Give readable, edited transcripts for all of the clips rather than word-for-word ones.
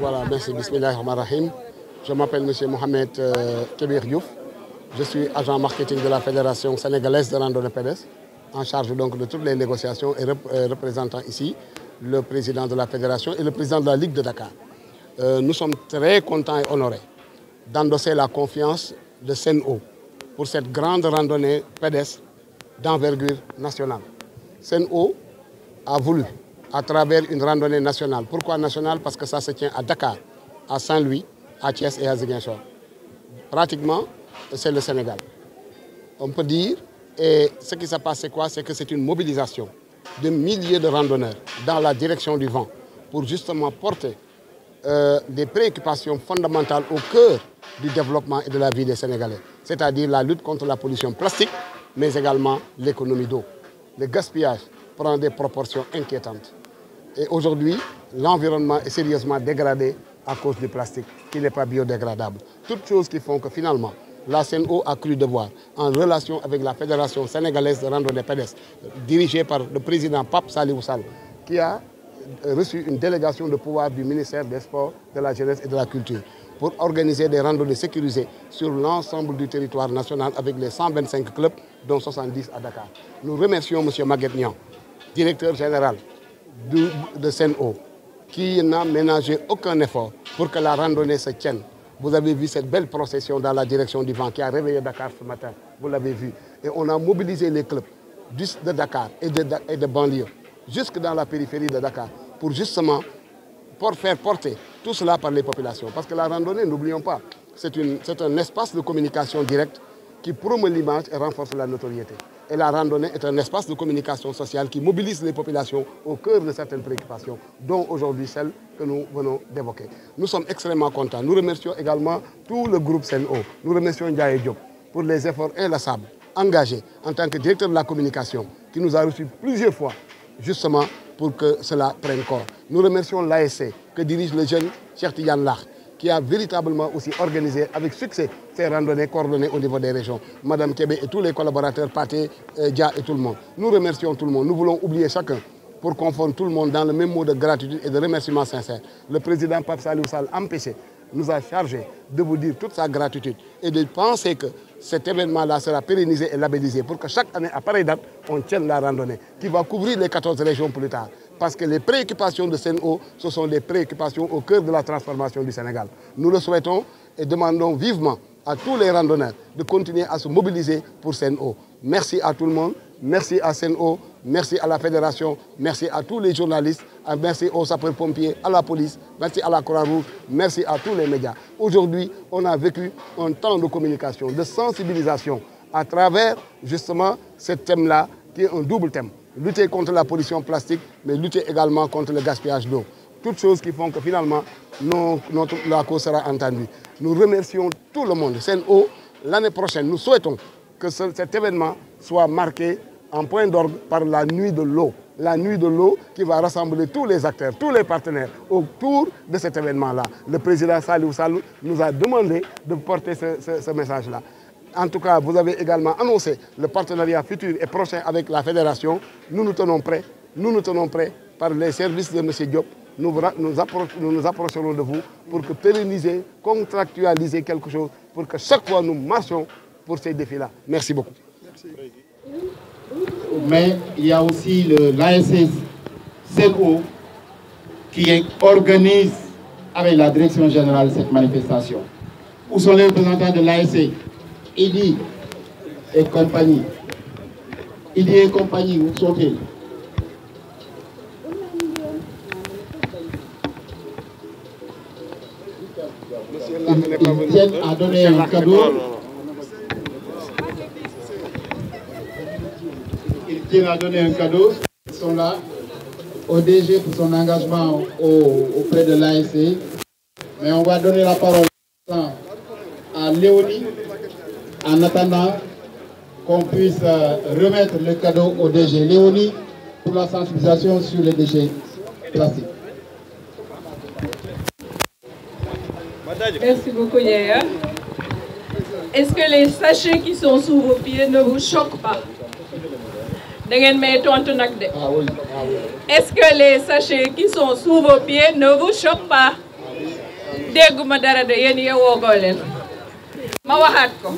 Voilà, merci. Bismillahirrahmanirrahim. Je m'appelle M. Mohamed Kébir Diouf. Je suis agent marketing de la Fédération sénégalaise de randonnée pédestre, en charge donc de toutes les négociations et représentant ici le président de la Fédération et le président de la Ligue de Dakar. Nous sommes très contents et honorés d'endosser la confiance de Sen'Eau pour cette grande randonnée pédestre d'envergure nationale. Sen'Eau a voulu, à travers une randonnée nationale. Pourquoi nationale? Parce que ça se tient à Dakar, à Saint-Louis, à Thiès et à Ziguinchor. Pratiquement, c'est le Sénégal. On peut dire, et ce qui se passe, c'est quoi? C'est que c'est une mobilisation de milliers de randonneurs dans la direction du vent pour justement porter des préoccupations fondamentales au cœur du développement et de la vie des Sénégalais. C'est-à-dire la lutte contre la pollution plastique, mais également l'économie d'eau. Le gaspillage prend des proportions inquiétantes. Et aujourd'hui, l'environnement est sérieusement dégradé à cause du plastique, qui n'est pas biodégradable. Toutes choses qui font que finalement, la Sen'Eau a cru devoir, en relation avec la Fédération sénégalaise de randonnée pédestre, dirigée par le président Pape Salihou Sall, qui a reçu une délégation de pouvoir du ministère des Sports, de la Jeunesse et de la Culture, pour organiser des randonnées sécurisées sur l'ensemble du territoire national avec les 125 clubs, dont 70 à Dakar. Nous remercions M. Maguette Niang, directeur général de Sen'Eau, qui n'a ménagé aucun effort pour que la randonnée se tienne. Vous avez vu cette belle procession dans la direction du vent qui a réveillé Dakar ce matin. Vous l'avez vu. Et on a mobilisé les clubs de Dakar et de banlieue, jusque dans la périphérie de Dakar, pour justement faire porter tout cela par les populations. Parce que la randonnée, n'oublions pas, c'est un espace de communication directe qui promeut l'image et renforce la notoriété. Et la randonnée est un espace de communication sociale qui mobilise les populations au cœur de certaines préoccupations, dont aujourd'hui celle que nous venons d'évoquer. Nous sommes extrêmement contents. Nous remercions également tout le groupe Sen'Eau. Nous remercions Ndiaye Diop pour les efforts inlassables, engagés en tant que directeur de la communication, qui nous a reçus plusieurs fois, justement pour que cela prenne corps. Nous remercions l'ASC que dirige le jeune Cheikh Tidiane Lah, qui a véritablement aussi organisé avec succès ces randonnées coordonnées au niveau des régions. Madame Kébé et tous les collaborateurs, Pathé, Dia et tout le monde. Nous remercions tout le monde. Nous voulons oublier chacun pour confondre tout le monde dans le même mot de gratitude et de remerciement sincère. Le président Pape Salihou Sall, empêché, nous a chargé de vous dire toute sa gratitude et de penser que cet événement-là sera pérennisé et labellisé pour que chaque année, à pareille date, on tienne la randonnée qui va couvrir les 14 régions plus tard. Parce que les préoccupations de Sen'Eau, ce sont des préoccupations au cœur de la transformation du Sénégal. Nous le souhaitons et demandons vivement à tous les randonneurs de continuer à se mobiliser pour Sen'Eau. Merci à tout le monde, merci à Sen'Eau, merci à la Fédération, merci à tous les journalistes, merci aux sapeurs-pompiers, à la police, merci à la Croix-Rouge, merci à tous les médias. Aujourd'hui, on a vécu un temps de communication, de sensibilisation à travers justement ce thème-là qui est un double thème. Lutter contre la pollution plastique, mais lutter également contre le gaspillage d'eau. Toutes choses qui font que finalement, la cause sera entendue. Nous remercions tout le monde. Sen'Eau, l'année prochaine, nous souhaitons que cet événement soit marqué en point d'orgue par la nuit de l'eau. La nuit de l'eau qui va rassembler tous les acteurs, tous les partenaires autour de cet événement-là. Le président Salihou Sall nous a demandé de porter ce message-là. En tout cas, vous avez également annoncé le partenariat futur et prochain avec la Fédération. Nous nous tenons prêts par les services de M. Diop. Nous nous approcherons de vous pour que pérenniser, contractualiser quelque chose, pour que chaque fois nous marchions pour ces défis-là. Merci beaucoup. Merci. Mais il y a aussi l'ASC Sen'Eau qui organise avec la direction générale cette manifestation. Où sont les représentants de l'ASC? Idi et compagnie. Idi et compagnie, où sont-ils? Ils tiennent à donner un cadeau. Ils tiennent à donner un cadeau. Ils sont là. Au DG pour son engagement auprès de l'ASC. Mais on va donner la parole à Léonie en attendant qu'on puisse remettre le cadeau au DG. Léonie pour la sensibilisation sur les déchets plastiques. Merci beaucoup, Yaya. Est-ce que les sachets qui sont sous vos pieds ne vous choquent pas? Est-ce que les sachets qui sont sous vos pieds ne vous choquent pas? dégguma dara de yéen yeewoogoo leen ma waxaat ko.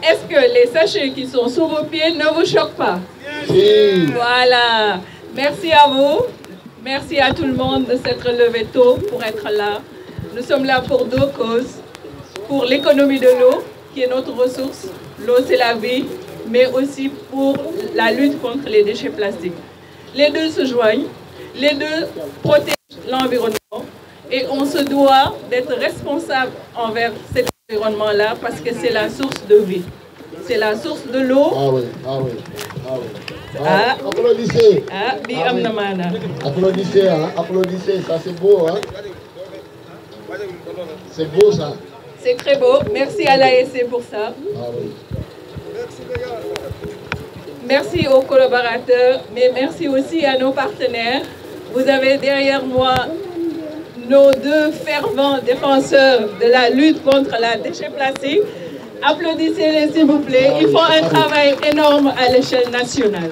Est-ce que les sachets qui sont sous vos pieds ne vous choquent pas? Si. Voilà. Merci à vous. Merci à tout le monde de s'être levé tôt pour être là. Nous sommes là pour deux causes. Pour l'économie de l'eau, qui est notre ressource. L'eau, c'est la vie. Mais aussi pour la lutte contre les déchets plastiques. Les deux se joignent. Les deux protègent l'environnement. Et on se doit d'être responsable envers cet environnement-là parce que c'est la source de vie. C'est la source de l'eau. Ah oui, ah oui, ah oui. Ah, applaudissez. Ah, bi amna mana. Applaudissez, hein, applaudissez, ça c'est beau, hein. C'est beau ça. C'est très beau. Merci à l'ASC pour ça. Ah oui. Merci aux collaborateurs, mais merci aussi à nos partenaires. Vous avez derrière moi nos deux fervents défenseurs de la lutte contre la déchet plastique. Applaudissez-les s'il vous plaît. Ils font un travail énorme à l'échelle nationale.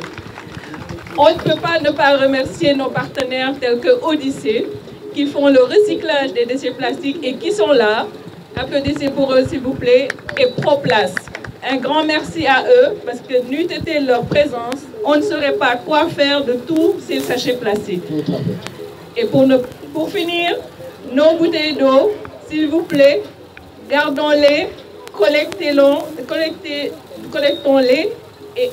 On ne peut pas ne pas remercier nos partenaires tels que Odyssée, qui font le recyclage des déchets plastiques et qui sont là. Applaudissez pour eux s'il vous plaît. Et ProPlace. Un grand merci à eux parce que n'eût été leur présence, on ne saurait pas quoi faire de tous ces sachets plastiques. Et pour finir, nos bouteilles d'eau, s'il vous plaît, gardons-les, collectons-les et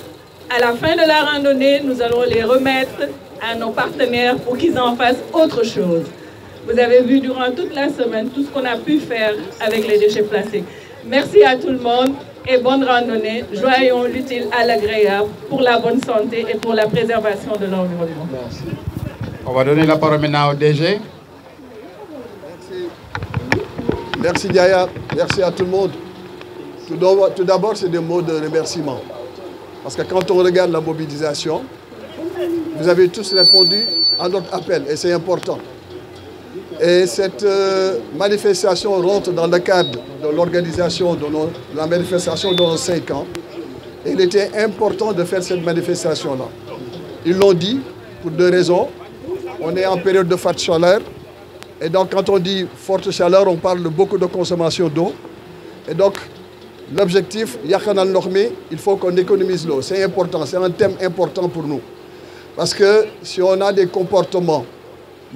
à la fin de la randonnée, nous allons les remettre à nos partenaires pour qu'ils en fassent autre chose. Vous avez vu durant toute la semaine tout ce qu'on a pu faire avec les déchets plastiques. Merci à tout le monde et bonne randonnée. Joignons l'utile à l'agréable pour la bonne santé et pour la préservation de l'environnement. Merci. On va donner la parole maintenant au DG. Merci Diaya, merci à tout le monde. Tout d'abord, c'est des mots de remerciement. Parce que quand on regarde la mobilisation, vous avez tous répondu à notre appel et c'est important. Et cette manifestation rentre dans le cadre de l'organisation de la manifestation de nos 5 ans. Et il était important de faire cette manifestation-là. Ils l'ont dit pour deux raisons. On est en période de forte chaleur. Et donc quand on dit forte chaleur, on parle de beaucoup de consommation d'eau. Et donc l'objectif, il faut qu'on économise l'eau. C'est important, c'est un thème important pour nous. Parce que si on a des comportements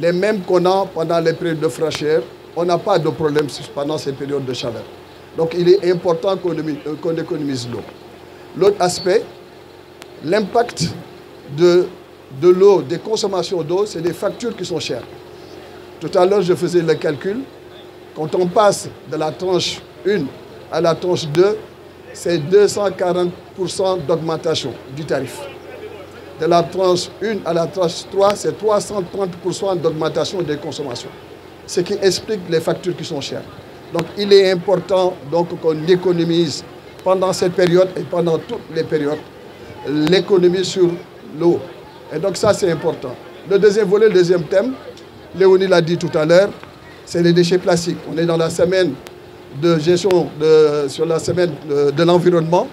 les mêmes qu'on a pendant les périodes de fraîcheur, on n'a pas de problème pendant ces périodes de chaleur. Donc il est important qu'on économise l'eau. L'autre aspect, l'impact de l'eau, des consommations d'eau, c'est des factures qui sont chères. Tout à l'heure, je faisais le calcul. Quand on passe de la tranche 1 à la tranche 2, c'est 240% d'augmentation du tarif. De la tranche 1 à la tranche 3, c'est 330% d'augmentation des consommations. Ce qui explique les factures qui sont chères. Donc il est important qu'on économise pendant cette période et pendant toutes les périodes l'économie sur l'eau. Et donc ça c'est important. Le deuxième volet, le deuxième thème, Léonie l'a dit tout à l'heure, c'est les déchets plastiques. On est dans la semaine de gestion sur la semaine de l'environnement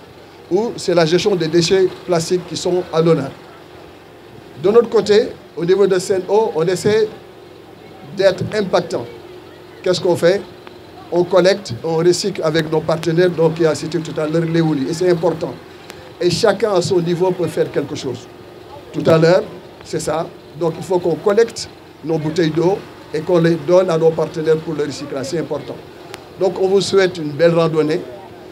où c'est la gestion des déchets plastiques qui sont à l'honneur. De notre côté, au niveau de Sen'Eau, on essaie d'être impactant. Qu'est-ce qu'on fait? On collecte, on recycle avec nos partenaires, donc il y a cité tout à l'heure Léonie, et c'est important. Et chacun à son niveau peut faire quelque chose. Tout à l'heure, c'est ça. Donc il faut qu'on collecte nos bouteilles d'eau et qu'on les donne à nos partenaires pour le recyclage. C'est important. Donc on vous souhaite une belle randonnée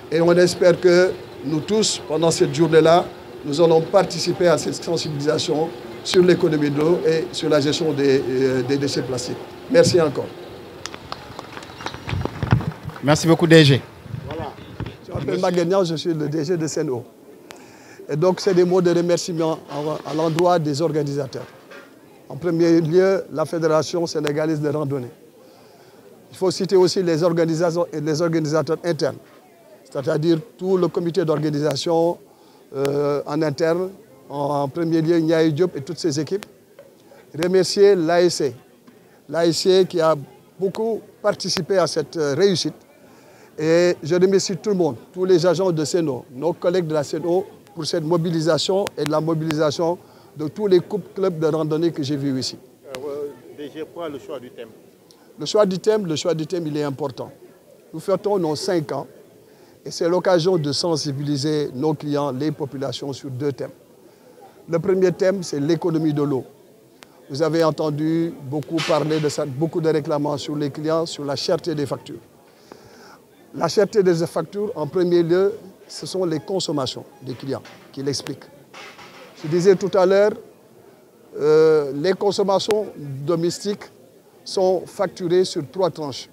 et on espère que nous tous, pendant cette journée-là, nous allons participer à cette sensibilisation sur l'économie de l'eau et sur la gestion des déchets plastiques. Merci encore. Merci beaucoup DG. Voilà. Je m'appelle Maguignan, je suis le DG de Sen'Eau. Et donc c'est des mots de remerciement à l'endroit des organisateurs. En premier lieu, la Fédération sénégalaise de randonnée. Il faut citer aussi les organisations et les organisateurs internes, c'est-à-dire tout le comité d'organisation en interne, en premier lieu Ndiaye Diop et toutes ses équipes. Remercier l'ASC, l'ASC qui a beaucoup participé à cette réussite. Et je remercie tout le monde, tous les agents de Sen'Eau, nos collègues de la Sen'Eau pour cette mobilisation et la mobilisation de tous les clubs de randonnée que j'ai vus ici. DG, pourquoi le choix du thème? Le choix du thème, il est important. Nous fêtons nos 5 ans et c'est l'occasion de sensibiliser nos clients, les populations sur 2 thèmes. Le premier thème, c'est l'économie de l'eau. Vous avez entendu beaucoup parler de ça, beaucoup de réclamations sur les clients, sur la cherté des factures. La cherté des factures, en premier lieu, ce sont les consommations des clients qui l'expliquent. Je disais tout à l'heure, les consommations domestiques sont facturées sur 3 tranches.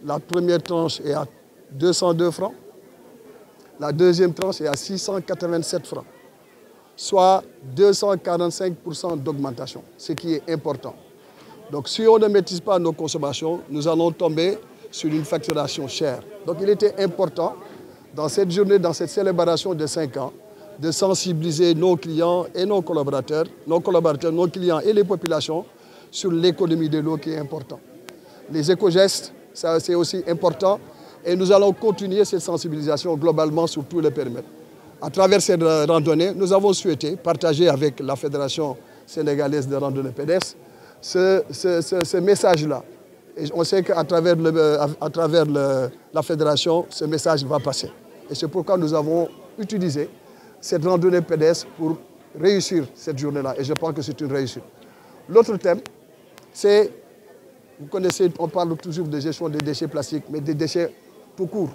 La première tranche est à 202 francs. La deuxième tranche est à 687 francs. Soit 245% d'augmentation, ce qui est important. Donc si on ne maîtrise pas nos consommations, nous allons tomber sur une facturation chère. Donc il était important, dans cette journée, dans cette célébration de 5 ans, de sensibiliser nos clients et nos collaborateurs, nos clients et les populations sur l'économie de l'eau qui est important. Les éco-gestes, c'est aussi important et nous allons continuer cette sensibilisation globalement sur tous les périmètres. À travers cette randonnée, nous avons souhaité partager avec la Fédération sénégalaise de randonnée pédestre ce message-là. Et on sait qu'à travers, la Fédération, ce message va passer. Et c'est pourquoi nous avons utilisé cette randonnée pédestre pour réussir cette journée-là. Et je pense que c'est une réussite. L'autre thème, c'est, vous connaissez, on parle toujours de gestion des déchets plastiques, mais des déchets tout court.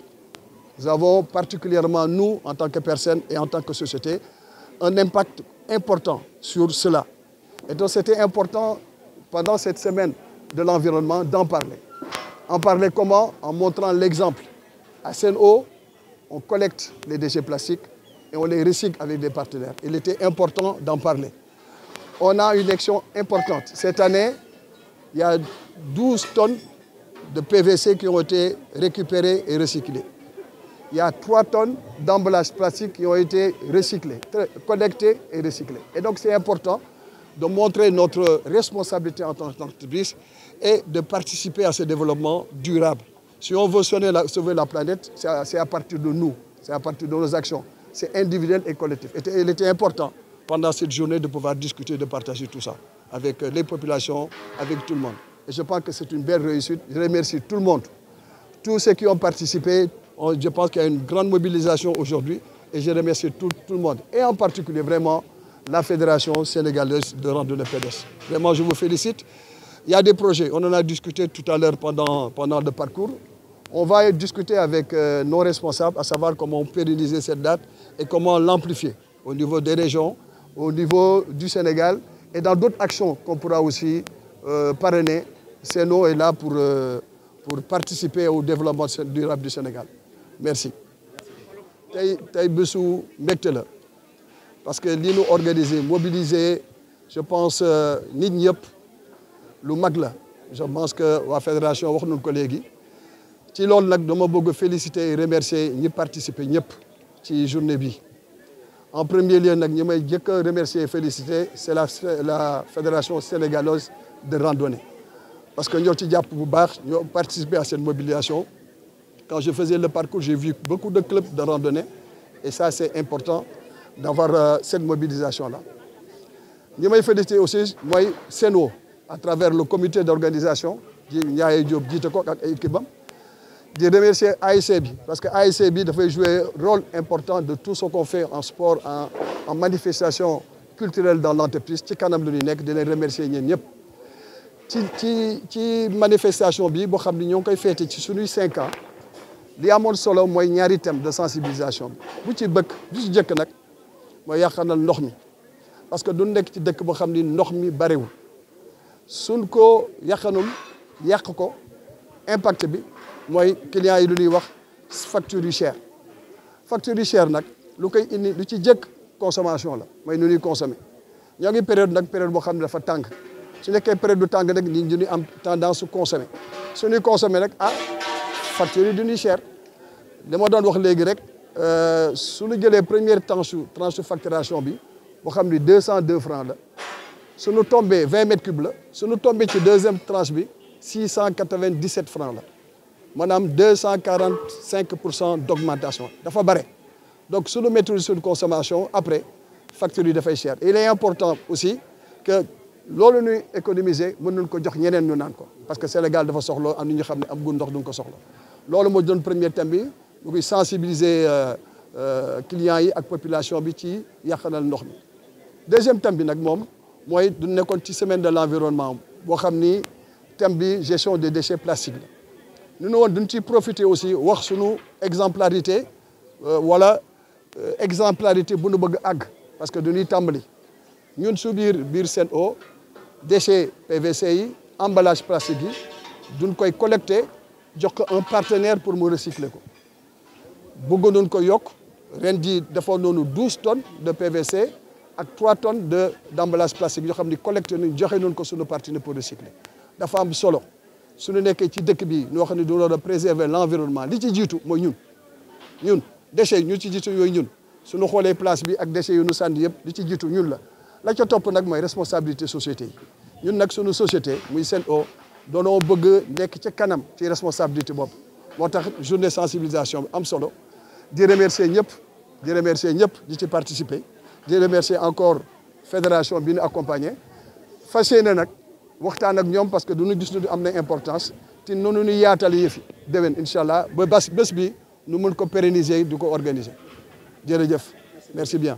Nous avons particulièrement, nous, en tant que personnes et en tant que société, un impact important sur cela. Et donc c'était important, pendant cette semaine de l'environnement, d'en parler. En parler comment? En montrant l'exemple. À Sen'Eau, on collecte les déchets plastiques et on les recycle avec des partenaires. Il était important d'en parler. On a une action importante. Cette année, il y a 12 tonnes de PVC qui ont été récupérées et recyclées. Il y a 3 tonnes d'emballages plastiques qui ont été recyclés, collectés et recyclés. Et donc c'est important de montrer notre responsabilité en tant qu'entreprise et de participer à ce développement durable. Si on veut sauver la planète, c'est à partir de nous, c'est à partir de nos actions. C'est individuel et collectif. Et il était important pendant cette journée de pouvoir discuter, de partager tout ça avec les populations, avec tout le monde. Et je pense que c'est une belle réussite. Je remercie tout le monde, tous ceux qui ont participé. Je pense qu'il y a une grande mobilisation aujourd'hui et je remercie tout le monde. Et en particulier vraiment la Fédération sénégalaise de randonnée pédestre. Vraiment, je vous félicite. Il y a des projets, on en a discuté tout à l'heure pendant le parcours. On va discuter avec nos responsables, à savoir comment pérenniser cette date et comment l'amplifier au niveau des régions, au niveau du Sénégal et dans d'autres actions qu'on pourra aussi parrainer. Sen'Eau est là pour participer au développement durable du Sénégal. Merci. Tay bésu mbégte la parce que li ñu organiser mobiliser je pense nit ñëpp lu mag la je pense que la fédération wax nañu ko léegi ci loolu nag dama bëgg féliciter et remercier ñi participer ñëpp ci journée bi. En premier lieu nag ñi may jëkk a remercier et féliciter c'est la Fédération sénégalaise de randonnée parce que ñoo ci jàpp bu baax ñoo participer à cette mobilisation. Quand je faisais le parcours, j'ai vu beaucoup de clubs de randonnée et ça c'est important d'avoir cette mobilisation-là. Je me félicite aussi, moi, Sen'Eau, à travers le comité d'organisation, je remercie AICB parce que AICB doit jouer un rôle important de tout ce qu'on fait en sport, en manifestation culturelle dans l'entreprise. Je les remercier. Ci manifestation bi bo xamni ñong koy fété ci suñuy 5 ans li amone solo moy ñaari thème de sensibilisation bu ci bëkk bu ci jëk nak moy yaxanal ndox mi parce que du nek ci dëkk bo xamni ndox mi bari wul suñ ko yaxanul yaq ko impact bi moy client yi lu ñuy wax facture yu cher nak lu koy indi lu ci jëk consommation la moy nu ñuy consommer ñoo ngi période bo xamni dafa tàng su nekkee période du tàng nag nit ñi am tendance à consommer su ñuy consommer nag facture yi du ñuy cher li ma doon wax léegi rek su ñu jëlee première tranche facturation bi boo xam ni 202 francs la su ñu tombé 20 mètres cubes la su ñu tombé ci deuxième tranche bi 697 francs la maanaam 245% d'augmentation dafa bare donc su ñu mettre sur consommation après facture yi dafay cher. Il est important aussi que loolu ñuy économiser mën nañ ko jox ñeneen ñu naan ko parce que Sénégal dafa soxla am ñu xam ne am gu ndox duñ ko soxla loolu moo doon premier thème bi mu koy sensibiliser clients yi ak population bi ci yàqanal ndox mi. deuxième thème bi nag moom mooy du nekkoon ci semaine de l'environnement boo xam ni thème bi gestion des déchets plastiques la ñu ne woon duñ ciy profiter aussi wax sunu exemplarité wala exemplarité bu nu bëgg àgg parce que duñuy tàmbali ñun su biir Sen'Eau déchets PVC yi emballage plastique yi duñ koy collecter jox ko un partenaire pour mu recycler ko bëgg nañ ko yokk ren jii defoon noonu 12 tonnes de PVC ak 3 tonnes d'emballage plastique yoo xam ni collecté nañ joxe nañ ko suñu partenaire pour recycler dafa am solo suñu nekkee ci dëkk bi ñoo xam ne du doon préserver l'environnement li ci jiitu mooy ñun déchets ñu ci jiitu yooyu ñun suñu xoolee place bi ak déchets yu ñu sànni yëpp li ci jiitu ñun la ca topp nag mooy responsabilité société yi ñun nag suñu société muy Sen'Eau doonoo bëgg nekk ca kanam ci responsabilité bopp moo tax journée sensibilisation bi am solo di remercier ñëpp di ci participer di remercier encore fédération bi ñu accompagné fas yéene nag waxtaan ak ñoom parce que du ñu gis ne am na importance te noonu ñu yaatal yëfi déwén incha allah ba bés bi nu mën ko pérenniser di ko organiser jërëjëf merci bien.